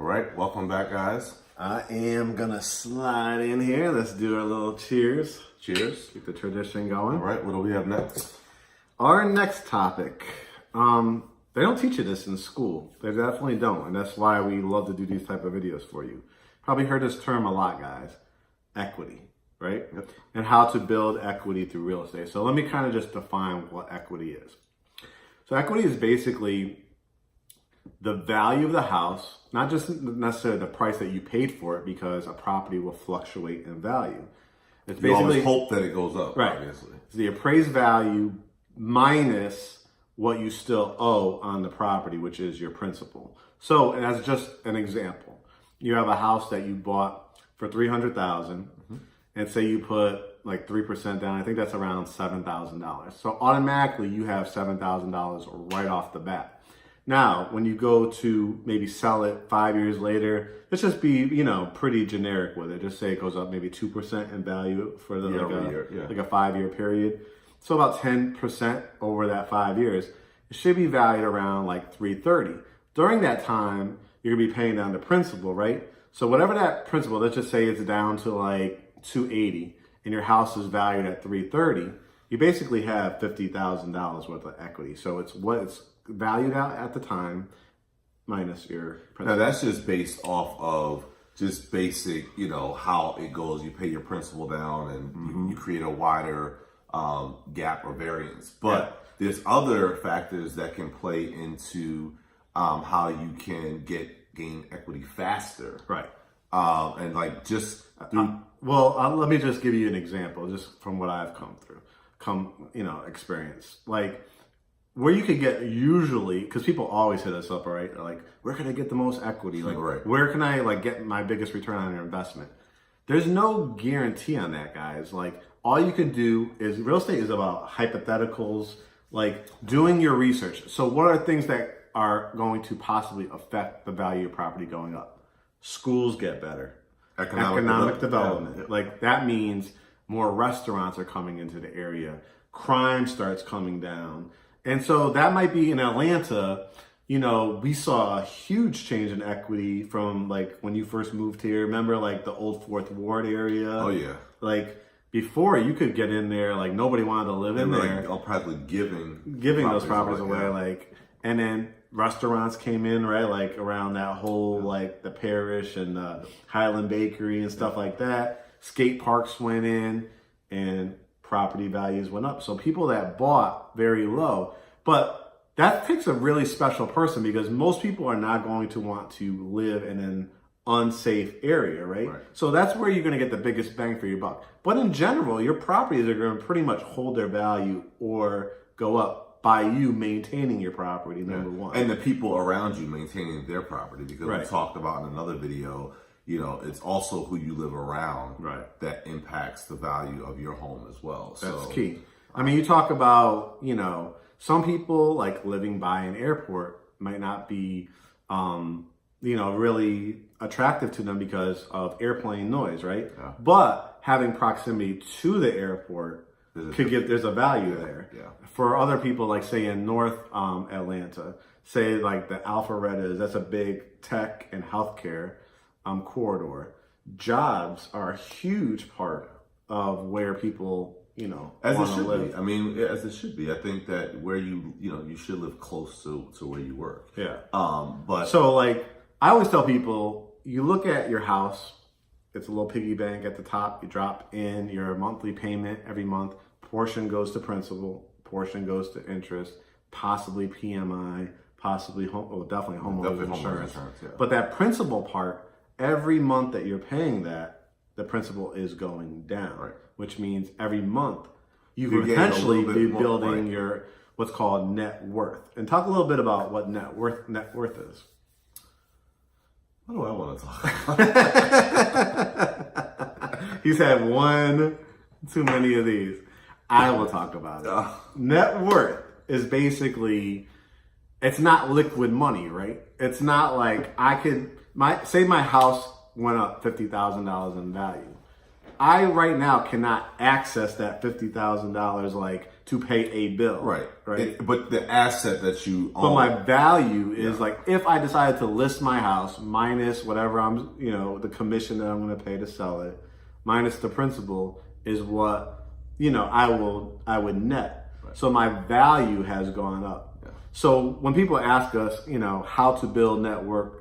All right, welcome back, guys. I am gonna slide in here. Let's do our little cheers. Cheers. Keep the tradition going. All right, what do we have next? Our next topic. They don't teach you this in school. They definitely don't, and that's why we love to do these type of videos for you. Probably heard this term a lot, guys. Equity, right? Yep. And how to build equity through real estate. So let me kind of just define what equity is. So equity is basically the value of the house, not just necessarily the price that you paid for it, because a property will fluctuate in value. It's You basically always hope that it goes up, right. obviously. It's the appraised value minus what you still owe on the property, which is your principal. So, and as just an example, you have a house that you bought for $300,000, and say you put like 3% down. I think that's around $7,000. So automatically you have $7,000 right off the bat. Now, when you go to maybe sell it 5 years later, let's just be, pretty generic with it. Just say it goes up maybe 2% in value for the like a 5-year period. So about 10% over that 5 years. It should be valued around like $330. During that time, you're gonna be paying down the principal, right? So whatever that principal, let's just say it's down to like $280, and your house is valued at $330. You basically have $50,000 worth of equity. So it's what it's valued out at the time minus your principal. Now that's just based off of just basic, how it goes. You pay your principal down and you create a wider gap or variance. But there's other factors that can play into how you can gain equity faster. Right. And like just through... let me just give you an example just from what I've experience. Like, where you could get usually, because people always hit us up, right? Like, where can I get the most equity? Like, right. Where can I get my biggest return on your investment? There's no guarantee on that, guys. Like, all you can do is, real estate is about hypotheticals, like doing your research. So what are things that are going to possibly affect the value of property going up? Schools get better. Economic development. Yeah. Like, that means more restaurants are coming into the area. Crime starts coming down. And so that might be in Atlanta, we saw a huge change in equity from like when you first moved here. Remember like the old Fourth Ward area? Oh yeah. Like before you could get in there, like nobody wanted to live in there. Like practically giving those properties away. And then restaurants came in, right? Like around that whole, like the Parish and the Highland Bakery and stuff like that. Skate parks went in and property values went up. So people that bought very low, but that takes a really special person, because most people are not going to want to live in an unsafe area, right? So that's where you're going to get the biggest bang for your buck. But in general, your properties are going to pretty much hold their value or go up by you maintaining your property, number one. And the people around you maintaining their property, because we Right. talked about in another video, it's also who you live around Right. that impacts the value of your home as well. That's key. I mean, you talk about, some people like living by an airport might not be, really attractive to them because of airplane noise, right? Yeah. But having proximity to the airport there's a value there. Yeah. For other people, like say in North Atlanta, say like the Alpharettas, that's a big tech and healthcare corridor. Jobs are a huge part of where people, as it want to should live. be. I mean, as it should be. I think that where you should live close to where you work. Yeah. But so like I always tell people, you look at your house. It's a little piggy bank at the top. You drop in your monthly payment every month. Portion goes to principal. Portion goes to interest. Possibly PMI. Possibly definitely homeowners insurance. Yeah. But that principal part, every month that you're paying that, the principal is going down. Right. Which means every month you You're could getting a potentially little bit be more, building right. your what's called net worth. And talk a little bit about what net worth is. What do I want to talk about? He's had one too many of these. I will talk about it. Net worth is basically, it's not liquid money, right? It's not like say my house went up $50,000 in value. I right now cannot access that $50,000 like to pay a bill. Right. Right. But the asset that you own. But my value is like, if I decided to list my house minus whatever I'm, the commission that I'm going to pay to sell it, minus the principal, is what, I would net. Right. So my value has gone up. Yeah. So when people ask us, how to build net worth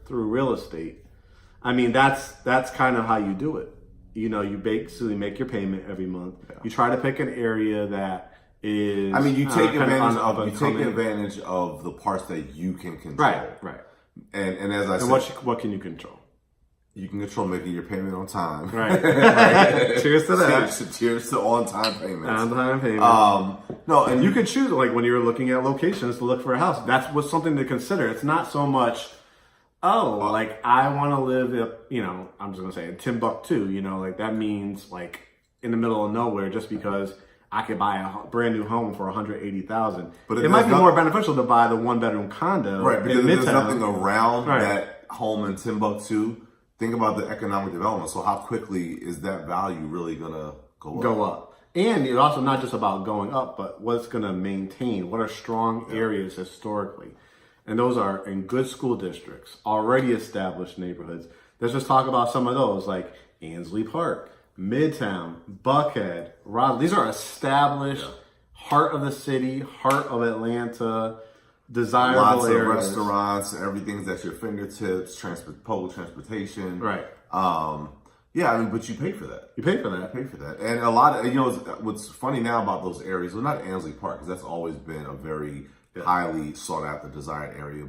through real estate, I mean, that's kind of how you do it. You basically make your payment every month. Yeah. You try to pick an area that is. I mean, you take advantage of the parts that you can control. Right. And as I said, what can you control? You can control making your payment on time. Right. Cheers to that. Cheers to on-time payments. On-time payments. No, and you can choose, like when you're looking at locations to look for a house. That's what's something to consider. It's not so much, like I want to live, I'm just going to say in Timbuktu, like that means like in the middle of nowhere just because I could buy a brand new home for $180,000. But it might be more beneficial to buy the 1-bedroom condo. Right, because there's nothing around that home in Timbuktu. Think about the economic development. So how quickly is that value really going to go up? And it's also not just about going up, but what's going to maintain. What are strong areas historically? And those are in good school districts, already established neighborhoods. Let's just talk about some of those, like Ansley Park, Midtown, Buckhead, Raleigh. These are established, heart of the city, heart of Atlanta, desirable lots areas. Of restaurants, everything's at your fingertips, public transportation. Right. Yeah, I mean, but you pay for that. You pay for that. You pay for that. And a lot of, what's funny now about those areas, well, not Ansley Park, because that's always been a very highly sought after, desired area.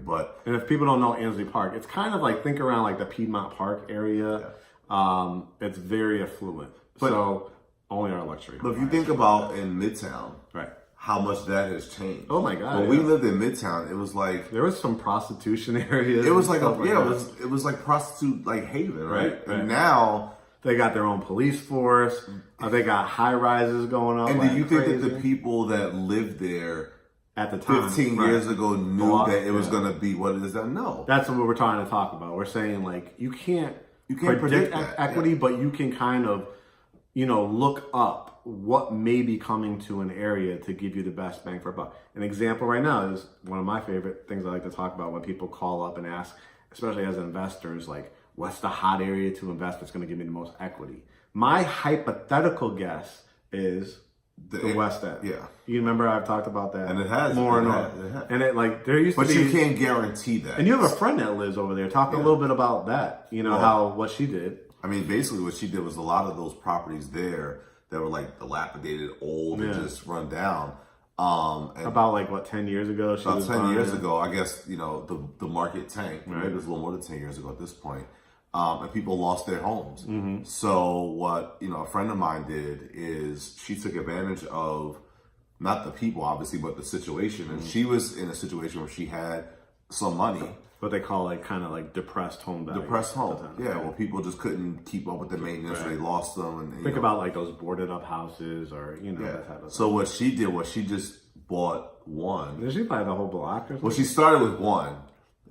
And if people don't know Ansley Park, it's kind of like, think around like the Piedmont Park area. Yeah. It's very affluent. So only our luxury. But if you think about in Midtown, right, how much that has changed. Oh my God! When we lived in Midtown, it was like there was some prostitution areas. It was like it was like prostitute like haven, right? And now they got their own police force. They got high rises going up. And do you think that the people that lived there at the time, 15 years ago, knew that it was going to be what it is now? No. That's what we're trying to talk about. We're saying like you can't predict equity, but you can kind of look up what may be coming to an area to give you the best bang for a buck. An example right now is one of my favorite things I like to talk about when people call up and ask, especially as investors, like, what's the hot area to invest that's going to give me the most equity? My hypothetical guess is the West End. Yeah. You remember I've talked about that. And it has. More and more. And it like, there used to be. But you can't guarantee that. And you have a friend that lives over there. Talk a little bit about that. What she did. I mean, basically what she did was a lot of those properties there that were like dilapidated, old, and just run down. And about like what, 10 years ago? About 10 years ago, I guess, the market tanked. Right. Maybe it was a little more than 10 years ago at this point. And people lost their homes. Mm-hmm. So what, a friend of mine did is she took advantage of not the people, obviously, but the situation. And she was in a situation where she had some money. What they call like kind of like depressed home value. Depressed home. Yeah, well, people just couldn't keep up with the maintenance, or they lost them. And think about like those boarded up houses, or that type of So what she did was she just bought one. Did she buy the whole block or something? Well, she started with one,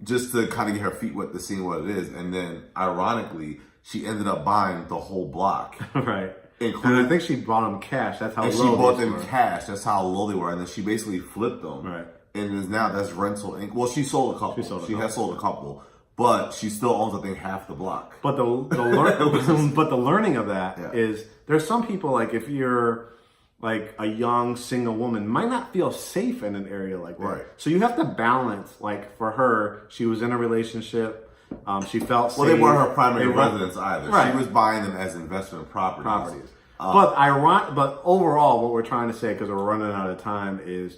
just to kind of get her feet wet to see what it is, and then ironically, she ended up buying the whole block. Right. And I think she bought them cash. That's how low she bought them cash. That's how low they were, and then she basically flipped them. Right. And that's rental. Well, she sold a couple. She has sold a couple, but she still owns, I think, half the block. But the learning of that is there's some people, like if you're like a young single woman, might not feel safe in an area like that. Right. So you have to balance. Like for her, she was in a relationship. She felt safe. Well, they weren't her primary residence either. Right. She was buying them as investment properties. But overall, what we're trying to say, because we're running out of time, is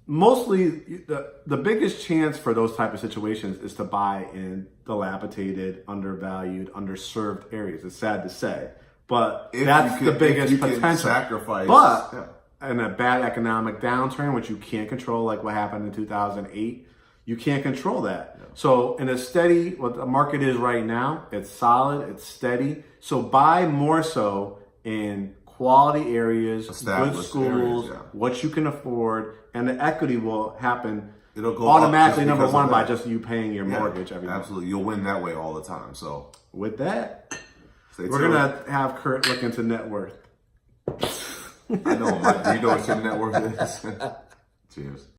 mostly the biggest chance for those type of situations is to buy in dilapidated, undervalued, underserved areas. It's sad to say, but that's the biggest potential. Sacrifice. But in a bad economic downturn, which you can't control, like what happened in 2008, you can't control that. Yeah. So in a steady, what the market is right now, it's solid, it's steady. So buy more so in quality areas, good schools, what you can afford, and the equity will happen. It'll go automatically, number one, by just you paying your mortgage every month. Absolutely. You'll win that way all the time. So with that, we're going to have Curt look into net worth. I know. Do you know what your net worth is? Cheers.